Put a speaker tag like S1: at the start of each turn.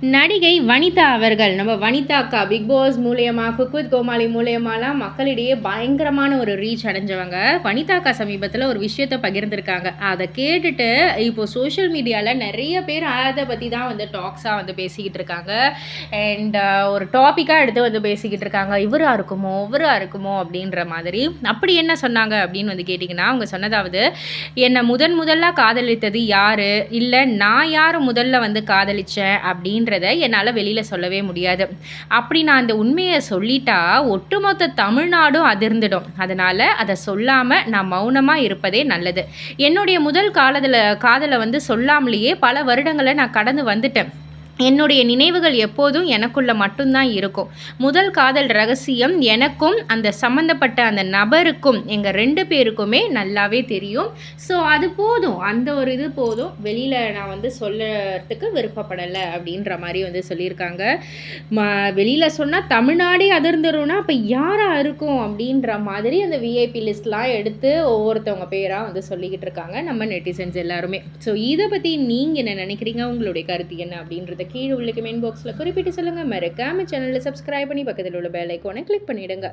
S1: நடிகை வனிதா அவர்கள், நம்ம வனிதா அக்கா பிக் பாஸ் மூலியமா, குக் வித் கோமாளி மூலியமாலாம் மக்களிடையே பயங்கரமான ஒரு ரீச் அடைஞ்சவங்க. வனிதா அக்கா சமீபத்தில் ஒரு விஷயத்த பகிர்ந்திருக்காங்க. அதை கேட்டுட்டு இப்போ சோஷியல் மீடியாவில் நிறைய பேர் அதை பற்றி தான் வந்து டாக்ஸாக வந்து பேசிக்கிட்டு இருக்காங்க. அண்ட் ஒரு டாப்பிக்காக எடுத்து வந்து பேசிக்கிட்டு இருக்காங்க. இவராக இருக்குமோ அப்படின்ற மாதிரி. அப்படி என்ன சொன்னாங்க அப்படின்னு வந்து கேட்டிங்கன்னா, அவங்க சொன்னதாவது, என்னை முதலாக காதலித்தது யார், இல்லை நான் யார் முதல்ல வந்து காதலித்தேன் அப்படின்றத என்னால் வெளியில் சொல்லவே முடியாது. அப்படி நான் அந்த உண்மையை சொல்லிட்டா ஒட்டுமொத்த தமிழ்நாடும் அதிர்ந்துடும். அதனால் அதை சொல்லாமல் நான் மௌனமாக இருப்பதே நல்லது. என்னுடைய முதல் காதலை வந்து சொல்லாமலேயே பல வருடங்களை நான் கடந்து வந்துட்டேன். என்னுடைய நினைவுகள் எப்போதும் எனக்குள்ள மட்டும்தான் இருக்கும். முதல் காதல் ரகசியம் எனக்கும் அந்த சம்மந்தப்பட்ட அந்த நபருக்கும், எங்கள் 2 பேருக்குமே நல்லாவே தெரியும். ஸோ அது போதும், அந்த ஒரு இது போதும். வெளியில் நான் வந்து சொல்லறதுக்கு விருப்பப்படலை அப்படின்ற மாதிரி வந்து சொல்லியிருக்காங்க. வெளியில் சொன்னால் தமிழ்நாடே அதிர்ந்துரும்னா அப்போ யாராக இருக்கும் அப்படின்ற மாதிரி அந்த விஐபி லிஸ்ட்லாம் எடுத்து ஒவ்வொருத்தவங்க பேராக வந்து சொல்லிக்கிட்டு இருக்காங்க நம்ம நெட்டிசன்ஸ் எல்லாருமே. ஸோ இதை பற்றி நீங்கள் என்ன நினைக்கிறீங்க, உங்களுடைய கருத்து என்ன அப்படின்றத கீழே உள்ள கமெண்ட் பாக்ஸில் குறிப்பிட்டு சொல்லுங்கள். மறக்காம சேனலில் சப்ஸ்கிரைப் பண்ணி பக்கத்தில் உள்ள பெல் ஐக்கானை கிளிக் பண்ணிவிடுங்க.